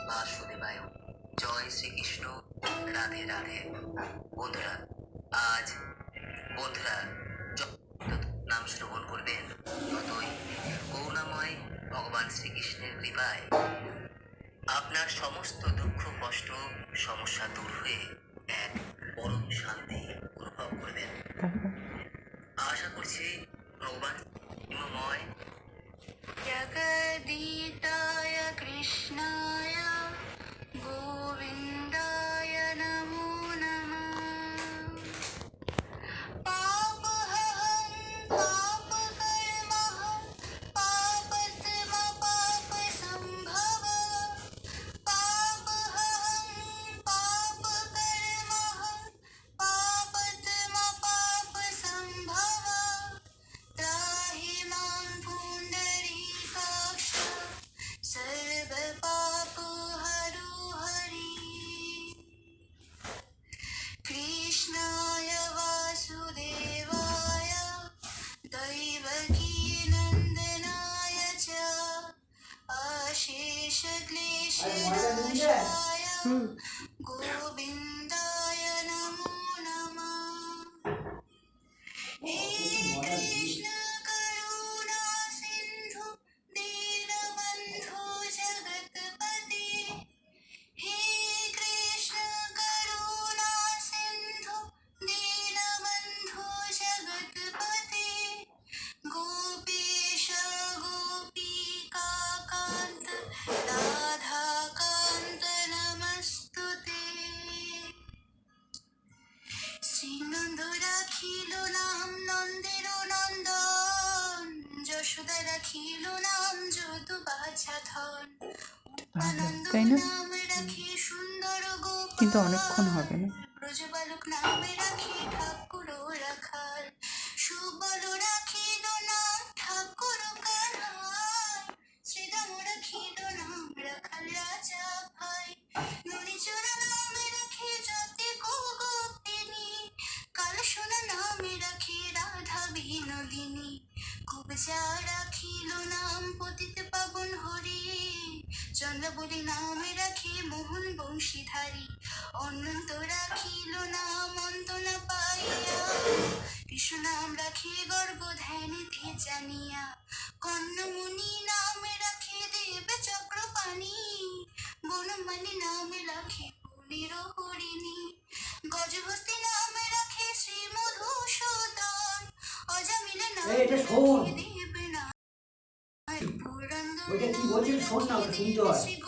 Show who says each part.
Speaker 1: বাসুদেবায়। জয় শ্রীকৃষ্ণ। রাধে রাধে। বন্ধুরা, আজ বন্ধুরা যত নাম শ্রবণ করবেন ততই করুণাময় ভগবান শ্রীকৃষ্ণের কৃপায় আপনার সমস্ত দুঃখ কষ্ট সমস্যা দূর হয়ে এক পরম শান্তি অনুভব করবেন। আশা করছি ভগবান প্রেমময়। জগদীতায় কৃষ্ণায় গোবিন্দায় নমো নমঃ। পাপহং পাপকর্মহং পাপত্ম পাপসম্ভব। পাপহং পাপকর্মহং পাপত্ম পাপসম্ভব। त्राहि मां पुण्डरीकाक्ष सर्वपापहरो हरि। कृष्णाय वासुदेवाय दैवकीनन्दनाय च अशेषक्लेशनाशाय गोविन्दाय नमो नमः। हे कृष्ण करुणा सिन्धु दीनबन्धु जगत्पते। हे कृष्ण करुणा सिन्धु दीनबन्धु जगत्पते। गोपेश गोपिकान्त राधाकान्त नमस्तुते। শ্রীনন্দ রাখিল নাম নন্দের নন্দন, যশোদা রাখিল নাম যদু বাছা ধন। আনন্দ নাম রাখি সুন্দর গোপাল,
Speaker 2: কিন্তু অনেকক্ষণ হবে না।
Speaker 1: ব্রজবালক নামে রাখি ঠাকুর রাখাল। সুবল রাখিল নাম ঠাকুর কানাই, শ্রীদাম রাখিল নাম রাখাল রাজা ভাই। ননীচর নামে রাখি জ্যোতি গোপিনী, কালসোনা নামে রাখি রাধা বিনোদিনী। কুবজা রাখিল নাম পতিত পাবন হরি, চন্দ্রবলি নামে রাখি মোহন বংশীধারী। অনন্ত রাখিল নাম অন্ত না পাইয়া, কৃষ্ণ নাম রাখি গর্ব ধ্যানেতে জানিয়া। কর্ণমুনি নামে রাখি দেব চক্রপাণি, বনমালী নামে রাখি পুরীর হরিণী। গজহস্তি নামে রাখি শ্রী মধুসূদন, অজামিল নামে রাখি